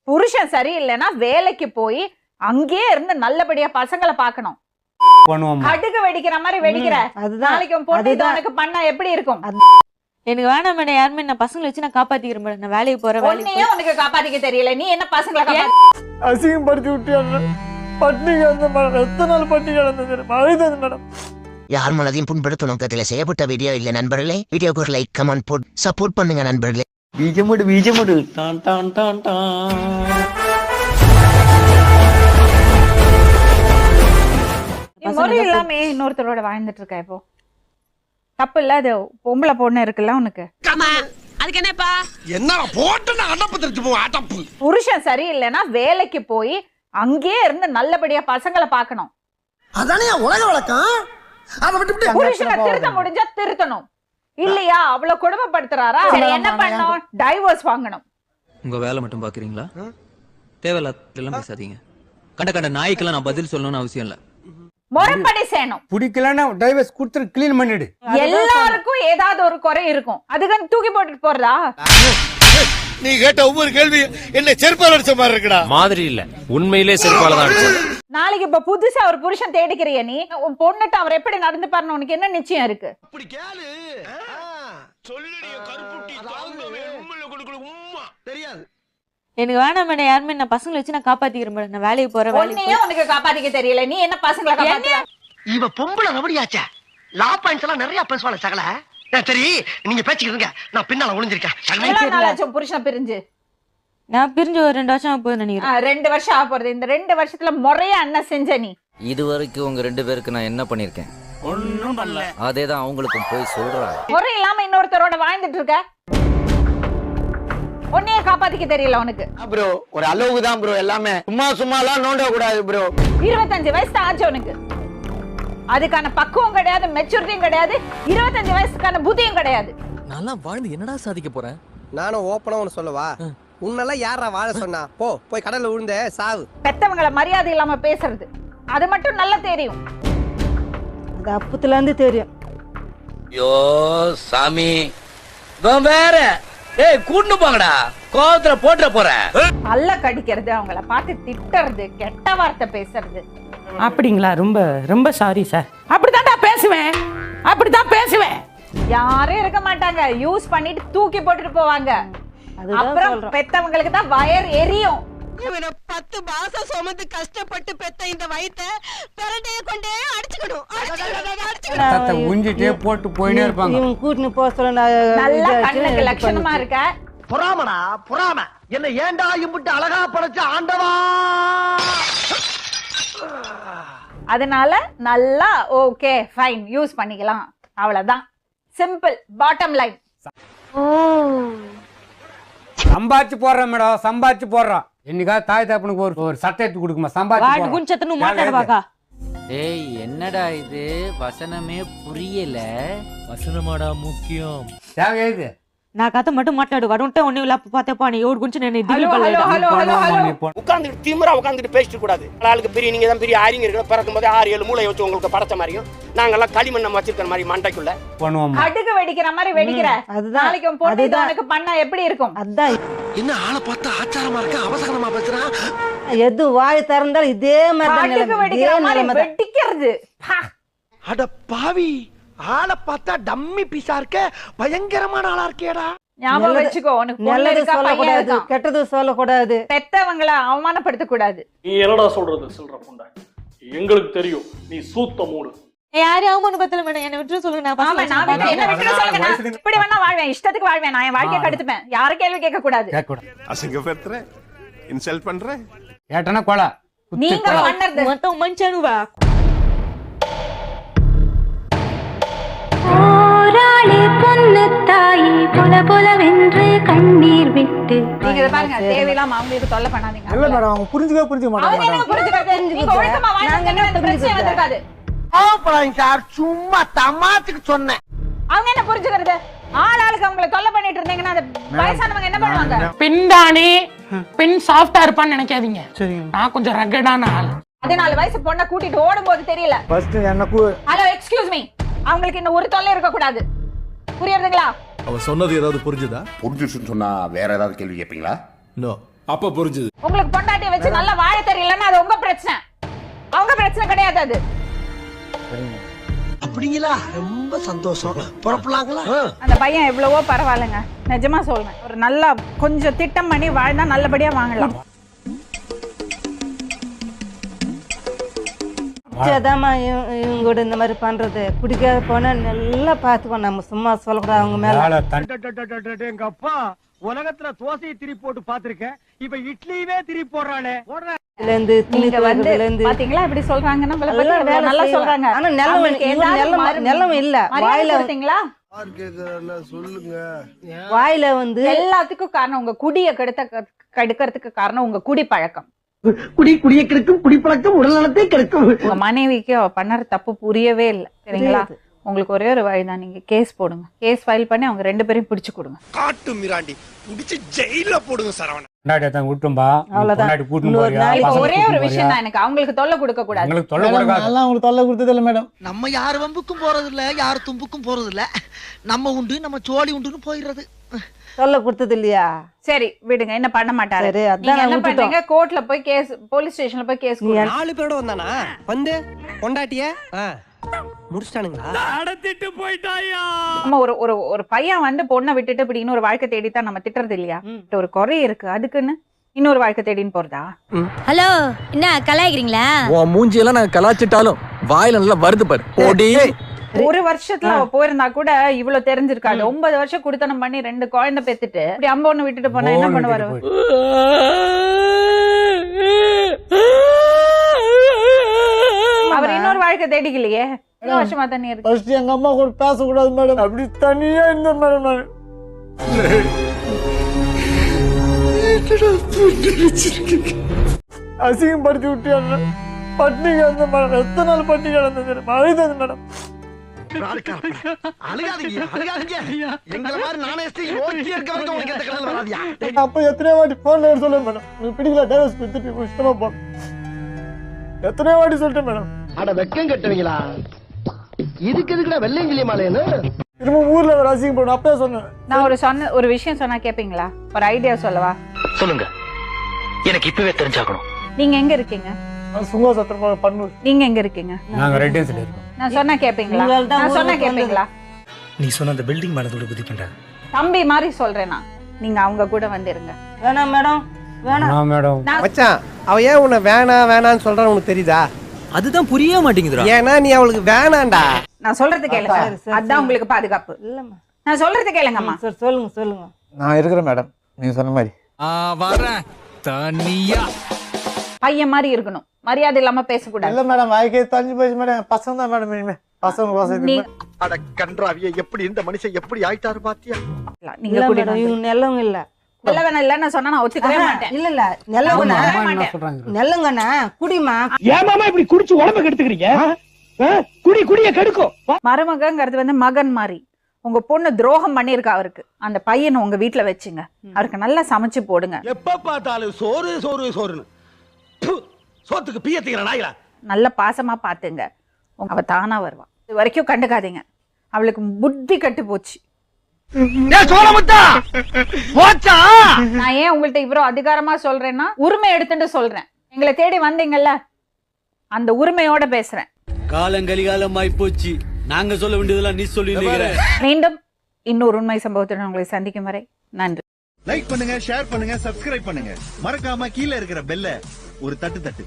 புருஷன் சரியில்லைன்னா வேலைக்கு போய் அங்கேயே இருந்து நல்லபடியா பசங்களை பாக்கணும். கடுகு வெடிக்கிற மாதிரி வெடிக்கிற நாளைக்கு பொண்ணு உனக்கு பண்ணா எப்படி இருக்கும்? எனக்கு வேணாம் மேடம், யாருமே நான் பசங்களை வச்சு நான் காப்பாத்திக்கிறேன் மேடம். நான் வேலைக்கு போறேன். உன்னையே உனக்கு காப்பாத்திக்க தெரியல, நீ என்ன பசங்களை அசிங்கப்படுத்தி விட்டியா? பட்டினி கிடந்த மேடம், எத்தனை நாள் பட்டினி கிடந்தது அழுதது மேடம். யார் மனதையும் புண்படுத்தும் நோக்கத்தில் செய்யப்பட்ட வீடியோ இல்ல நண்பர்களே. வீடியோக்கு ஒரு லைக் கமெண்ட் போட்டு சப்போர்ட் பண்ணுங்க நண்பர்களே. பீஜமுடு டான் டான் டான் டான். முறை இல்லாம இன்னொருத்தரோட வாழ்ந்துட்டு இருக்க. இப்போ தப்பு இல்ல, அது பொம்பளை பொண்ணு இருக்குல்ல உனக்கு. அதுக்கு என்னப்பா என்ன போட்டு அடப்பு தெரிஞ்சு போ அடப்பு. புருஷன் சரியில்லைன்னா வேலைக்கு போய் அங்கேயே இருந்து நல்லபடியா பசங்களை பாக்கணும். அதானே உலக வழக்கம். அத விட்டு புருஷனை திருத்த முடிஞ்சா திருத்தணும், இல்லையா அவ்வளவு கொடுமைப்படுத்துறாரா சரி என்ன பண்ணணும்? டைவர்ஸ் வாங்கணும். உங்க வேலை மட்டும் பாக்குறீங்களா? தேவையில்லாம் பேசாதீங்க. கண்ட நாய்க்கெல்லாம் நான் பதில் சொல்லணும்னு அவசியம் இல்ல. முறைப்படி செய்யணும். பிடிக்கலன்னா டைவர்ஸ் கொடுத்து க்ளீன் பண்ணிடு. எல்லாருக்கும் ஏதாவது ஒரு குறை இருக்கும், அதுக்கு தூக்கி போட்டுட்டு போறதா? நீ கேட்ட ஒவ்வொரு கேள்வி என்ன செருப்பால அடிச்ச மாதிரி இருக்குடா. மாதிரி இல்ல, உண்மையிலே செருப்பால தான் அடிச்சது. நாளைக்கு இப்ப புதுசா ஒரு புருஷன் தேடிக்கிறிய, நீ உன் பொண்ணுட்டு அவர் எப்படி நடந்து பாருன்னு உனக்கு என்ன நிச்சயம் இருக்கு? அப்படி கேளு. சொல்லுடிய கருப்புட்டி தாங்கவே உம்மல கொடுக்கல உம்மா தெரியாது. எனக்கு வேணாம் மேடம், யாருமே நான் பசங்களை வச்சு நான் காப்பாத்திக்கிறேன் மேடம். நான் வேலைக்கு போறேன். உன்னையே உனக்கு காப்பாத்திக்க தெரியல, நீ என்ன பசங்களை காப்பாத்துற? இவ பொம்பளை ரவடியாச்சே. லா பாயிண்ட்ஸ் எல்லாம் நிறைய பேசுவாளே சகல. சரி நீங்க பேசிக்கிடுங்க, நான் பின்னால ஒளிஞ்சிருக்கேன். எவ்வளவு நாளாச்சும் புருஷன் பிரிஞ்சு? நான் பிரிஞ்சு ஒரு 2 வருஷம் ஆக போகுது நினைக்கிறேன். 2 வருஷம் ஆக போறது. இந்த 2 வருஷத்துல முறையா என்ன செஞ்ச நீ? இது வரைக்கும் உங்க 2 பேருக்கு நான் என்ன பண்ணிருக்கேன்? ஒண்ணும் பண்ணல. அதேதான் அவங்களுக்கும் போய் சொல்றாங்க. முறை இல்லாம இன்னொருத்தரோட வாழ்ந்துட்டு இருக்க. உன்னையே காப்பாத்திக்க தெரியல உனக்கு. ப்ரோ ஒரு அளவுக்கு தான் ப்ரோ, எல்லாமே சும்மா எல்லாம் நோண்ட கூடாது ப்ரோ. 25 வயசு தான் ஆச்சு உனக்கு, அதுக்கான பக்குவம் கிடையாது, மெச்சூரிட்டியும் கிடையாது, 25 வயசுக்கான புத்தியும் கிடையாது. நல்லா வாழ்ந்து என்னடா சாதிக்க போறேன்? நானும் ஓப்பனா ஒன்னு சொல்லவா, உன்னெல்லாம் யாரா வாழ சொன்னா? போய் கடல்ல விழுந்த சாவு. பெத்தவங்களை மரியாதை இல்லாம பேசுறது அது மட்டும் நல்லா தெரியும். அது அப்பத்துல இருந்து தெரியும். ஐயோ சாமி வேற கூண்டு போங்கடா, கோவத்துல போட்டுற போறேன். அல்ல கடிக்கிறது, அவங்கள பார்த்து திட்டுறது, கெட்ட வார்த்தை பேசுறது. அப்படிங்களா? ரொம்ப ரொம்ப சாரி சார். அப்படிதான் பேசுவேன். யாரும் இருக்க மாட்டாங்க, யூஸ் பண்ணிட்டு தூக்கி போட்டுட்டு போவாங்க. அப்புறம் பெத்தவங்களுக்கு தான் வயர் எரியும். 10 மாசம் சுமந்து கஷ்டப்பட்டு பெத்த இந்த வயித்தை பிறண்டைய கொண்டே அடிச்சுக்கணும். உஞ்சிட்டே போட்டு போயினே இருப்பாங்க. இவங்க கூட்டினு போக சொல்ல நல்ல கண்ணுக்கு லட்சணமா இருக்க. பொறாமடா பொறாம. என்ன ஏண்டா இம்புட்டு அழகா படைச்ச ஆண்டவா. அதனால நல்லா ஓகே ஃபைன் யூஸ் பண்ணிக்கலாம், அவ்வளவுதான். Simple bottom line. சம்பாதிச்சு போடுறோம் மேடம், சம்பாதிச்சு போடுறோம். என்னைக்கா தாய் தாப்பனுக்கு ஒரு சட்டை எடுத்து கொடுக்குமா? சம்பாதிச்சு குஞ்சத்தனு மாட்டாடுவாக்கா. ஏய் என்னடா இது, வசனமே புரியல. வசனமாடா முக்கியம். தேவை இது. நான் கதை மட்டும் மாட்டாடு வரட்ட ஒண்ணு இல்ல பார்த்தப்பா நீ ஓடு குஞ்சு என்ன hello hello hello hello hello. உட்கார்ந்துட்டு திமிரா உட்கார்ந்துட்டு பேசிட்டு கூடாது. ஆளுக்கு பெரிய நீங்க தான் பெரிய ஆரிங்க இருக்கணும். பிறக்கும் போதே 6-7 மூளை வச்சு உங்களுக்கு படைச்ச மாதிரியும் நாங்கெல்லாம் களிமண் நம்ம வச்சிருக்கிற மாதிரி மண்டைக்குள்ள பண்ணுவோம். கடுகு வெடிக்கிற மாதிரி வெடிக்கிற. நாளைக்கு பொண்ணு உனக்கு பண்ணா எப்படி இருக்கும்? அதான் என்ன ஆளை பார்த்தா ஆச்சாரமா இருக்க, அவசரமா பேசுறான். எது வாய் திறந்தாலும் இதே மாதிரி கடுகு வெடிக்கிற மாதிரி வெடிக்கிறது. அட பாவி, ஆளை பார்த்தா டம்மி பீஸா இருக்க, பயங்கரமான ஆளா இருக்கேடா. ஞாபகம் வச்சுக்கோ, உனக்கு பொண்ணு நல்லது இருக்கா, பையன் சொல்லக்கூடாது, இருக்கான். கெட்டது சொல்லக்கூடாது. பெத்தவங்களை அவமானப்படுத்த கூடாது. நீ என்னடா சொல்றது சொல்ற பொண்ணு? எங்களுக்கு தெரியும் நீ சூத்த மூடு. யாரையும் அவமானப்படுத்தல மேடம், என்ன விட்டு சொல்லுங்க. நான் ஆமா, நான் பசங்க என்ன விட்டு சொல்லுங்க, நான் இப்படி வேணா வாழ்வேன், இஷ்டத்துக்கு வாழ்வேன், நான் என் வாழ்க்கையை கெடுத்துப்பேன். யாரும் கேள்வி கேட்க கூடாது. அசிங்கப்படுத்துற, இன்சல்ட் பண்ற. ஏட்டனா கோலா நீங்க பண்ணறது மட்டும் மனுஷனுவா. நீங்க இத பாருங்க, தேவையில்லாம அவங்களுக்கு தொல்லை பண்ணாதீங்க. இல்ல மேடம், அவங்க புரிஞ்சுக்க மாட்டாங்க. அவங்க என்ன புரிஞ்சுக்கிறது? நீங்க ஒழுக்கமா வாழ்ந்தீங்கன்னா இந்த பிரச்சனை வந்திருக்காது. சார் சும்மா தமாத்துக்கு சொன்னேன். அவங்க என்ன புரிஞ்சுக்கிறது? ஆளுக்கு அவங்களை தொல்லை பண்ணிட்டு இருந்தீங்கன்னா அந்த வயசானவங்க என்ன பண்ணுவாங்க? பின்தானே பின் சாஃப்டா இருப்பான்னு நினைக்காதீங்க. நான் கொஞ்சம் ரகடான ஆள். 14 வயசு பொண்ணை கூட்டிட்டு ஓடும்போது தெரியல. ஃபர்ஸ்ட் எனக்கு ஹலோ எக்ஸ்கியூஸ் மீ, அவங்களுக்கு இன்னும் ஒரு தொல்லை இருக்க கூடாது. புரியுதுங்களா? அவ சொன்னது ஏதாவது புரிஞ்சுதா? புரிஞ்சுச்சுன்னு சொன்னா வேற ஏதாவது கேள்வி கேட்பீங்களா? நோ. அப்ப புரிஞ்சது. உங்களுக்கு பொண்டாட்டியை வச்சு நல்லா வாழ தெரியலன்னா அது உங்க பிரச்சனை, அவங்க பிரச்சனை கிடையாது அது. அப்படிங்களா? ரொம்ப சந்தோஷம். புறப்படலாங்களா? அந்த பையன் எவ்வளவோ பரவாயில்லைங்க, நிஜமா சொல்றேன். ஒரு நல்லா கொஞ்சம் திட்டம் பண்ணி வாழ்ந்தா நல்லபடியா வாங்கலாம். இவங்க இந்த மாதிரி பண்றது குடிக்காத போனா நல்லா பாத்துக்கோ, நம்ம சும்மா சொல்லக்கூடாது அவங்க மேல. எங்க அப்பா உலகத்துல தோசையை திருப்பி போட்டு பாத்திருக்கேன், இப்ப இட்லியுமே திருப்பி போடுறானே. நீங்க வந்து பாத்தீங்களா இப்படி சொல்றாங்க, நம்மள பத்தி நல்லா சொல்றாங்க. ஆனா நிலம் இல்ல வாயில பாத்தீங்களா, சொல்லுங்க. வாயில வந்து எல்லாத்துக்கும் காரணம் உங்க குடிய கெடுக்கிறதுக்கு காரணம் உங்க குடி பழக்கம். குடிய கெடுக்கும், குடிப்பழக்கம் உடல் நலத்தை கெடுக்கும். உங்க மனைவிக்கு அவ பண்ணற தப்பு புரியவே இல்லை, சரிங்களா? உங்களுக்கு ஒரே ஒரு வழிதான், நீங்க கேஸ் போடுங்க. கேஸ் ஃபைல் பண்ணி அவங்க 2 பேரையும் பிடிச்சு கொடுங்க. காட்டு மிராண்டி புடிச்சு ஜெயில போடுங்க சரவணன். பொண்டாட்டி தான் விட்டும்பா, பொண்டாட்டி கூட்டிட்டு இப்போ ஒரே ஒரு விஷயம் தான், எனக்கு அவங்களுக்கு தொல்லை கொடுக்க கூடாது. உங்களுக்கு தொல்லை கொடுக்காது. எல்லாம் உங்களுக்கு தொல்லை கொடுத்தது இல்ல மேடம். நம்ம யார் வம்புக்கும் போறது இல்ல, யார் தும்புக்கும் போறது இல்ல. நம்ம உண்டு, நம்ம சோழி உண்டுன்னு போயிடுறது. சொல்ல கொடுத்தது இல்லையா? சரி விடுங்க, என்ன பண்ண மாட்டாரு. சரி, அதான் நீங்க என்ன விட்டுட்டோம். பண்றீங்க, கோர்ட்ல போய் கேஸ், போலீஸ் ஸ்டேஷன்ல போய் கேஸ் கொடுங்க. 4 பேரோட வந்தானா வந்து பொண்டாட்டிய முடிச்சிட்டானுங்களா? நடத்திட்டு போயிட்டாயா? நம்ம ஒரு ஒரு ஒரு பையன் வந்து பொண்ணை விட்டுட்டு இப்படி இன்னொரு வாழ்க்கை தேடித்தான் நம்ம திட்டுறது இல்லையா? ஒரு குறை இருக்கு அதுக்குன்னு இன்னொரு வாழ்க்கை தேடின்னு போறதா? ஹலோ, என்ன கலாய்க்கிறீங்களா? உன் மூஞ்சியெல்லாம் நான் கலாச்சிட்டாலும் வாயில நல்லா வருது பாரு. ஓடி ஒரு வருஷத்துல அவ போயிருந்தா கூட இவ்வளவு தெரிஞ்சிருக்காது. 9 வருஷம் குடுத்தனம் பண்ணி 2 குழந்தை பெத்துட்டு இப்படி அம்ப ஒண்ணு விட்டுட்டு போனா என்ன பண்ணுவாரு? அவர் இன்னொரு வாழ்க்கை தேடிக்கலையே, வருஷமா தண்ணி இருக்கு. எங்க அம்மா கூட பேசக்கூடாது மேடம், அப்படி தனியா இருந்த மேடம். நான் அசிங்கப்படுத்தி விட்டு பட்டினி கிடந்த மேடம், எத்தனை நாள் பட்டினி கிடந்தது அழுதது மேடம். அப்ப எத்தனையோ வாட்டி போன்ல சொல்ல மேடம், உங்களுக்கு பிடிக்கல டைவர்ஸ் கொடுத்துட்டு இஷ்டமா போ. எத்தனையோ வாட்டி சொல்லிட்டேன் மேடம். அட வெக்கம் கட்டுவீங்களா? இதுக்கு எதுக்குடா வெள்ளையங்கிலிய மாலையன்னு திரும்ப ஊர்ல ஒரு அசிங்கப்படும். அப்பவே சொன்னேன். நான் ஒரு விஷயம் சொன்னா கேப்பீங்களா? ஒரு ஐடியா சொல்லவா? சொல்லுங்க, எனக்கு இப்பவே தெரிஞ்சாகணும். நீங்க எங்க இருக்கீங்க? சுங்கா சத்திரமா பண்ணு. நீங்க எங்க இருக்கீங்க? நாங்க ரெட்டியன்ஸ்ல இருக்கோம். நான் சொன்னா கேப்பீங்களா? நான் சொன்னா கேப்பீங்களா? நீ சொன்ன அந்த பில்டிங் மேடத்தோட புத்தி பண்ற தம்பி மாதிரி சொல்றேனா, நீங்க அவங்க கூட வந்துருங்க. வேணாம் மேடம், வேணாம் மேடம். மச்சான், அவ ஏன் உன்னை வேணான்னு சொல்றான்னு உனக்கு தெரியுதா? அதுதான் புரிய மாட்டேங்குதுடா. ஏன்னா நீ அவளுக்கு வேணாண்டா. நான் சொல்றது கேளுங்க, அதான் உங்களுக்கு பாதுகாப்பு. இல்லம்மா, நான் சொல்றது கேளுங்கம்மா. சொல்லுங்க. நான் இருக்கிறேன் மேடம், நீங்க சொன்ன மாதிரி. வரேன் தனியா. பையன் மாதிரி இருக்கணும், மரியாதை இல்லாம பேசக்கூடாது. இல்ல மேடம், வாய்க்கே தஞ்சு போயிடுச்சு மேடம். பசங்க தான் மேடம், இனிமே பசங்க. அட கன்றாவிய, எப்படி இந்த மனுஷன் எப்படி ஆயிட்டாரு பாத்தியா? நீங்க கூட இவங்க நல்லவங்க இல்ல. நல்லவன இல்லன்னு சொன்னா நான் ஒத்துக்கவே மாட்டேன். இல்ல நல்லவங்கண்ணா குடிமா. ஏமாமா இப்படி குடிச்சு உடம்ப கெடுத்துக்கிறீங்க? குடிய கெடுக்கும். மருமகங்கிறது வந்து மகன் மாதிரி. உங்க பொண்ணு துரோகம் பண்ணிருக்கா அவருக்கு, அந்த பையனை உங்க வீட்டுல வச்சுங்க, அவருக்கு நல்லா சமைச்சு போடுங்க. எப்ப பார்த்தாலும் சோறுன்னு சோத்துக்கு பியத்துக்கிற நாய்களா. நல்ல பாசமா பாத்துங்க, அவ தானா வருவா. இது வரைக்கும் கண்டுக்காதீங்க, அவளுக்கு புத்தி கட்டு போச்சு. நான் ஏன் உங்கள்ட்ட இவ்வளவு அதிகாரமா சொல்றேன்னா, உரிமை எடுத்துட்டு சொல்றேன். எங்களை தேடி வந்தீங்கல்ல, அந்த உரிமையோட பேசுறேன். காலங்கலிகாலமாய் போச்சு, நாங்க சொல்ல வேண்டியதெல்லாம் நீ சொல்லி. மீண்டும் இன்னொரு உண்மை சம்பவத்துடன் உங்களை சந்திக்கும் வரை நன்றி. லைக் பண்ணுங்க, ஷேர் பண்ணுங்க, சப்ஸ்கிரைப் பண்ணுங்க. மறக்காம கீழே இருக்கிற பெல்ல ஒரு தட்டு தட்டுங்க.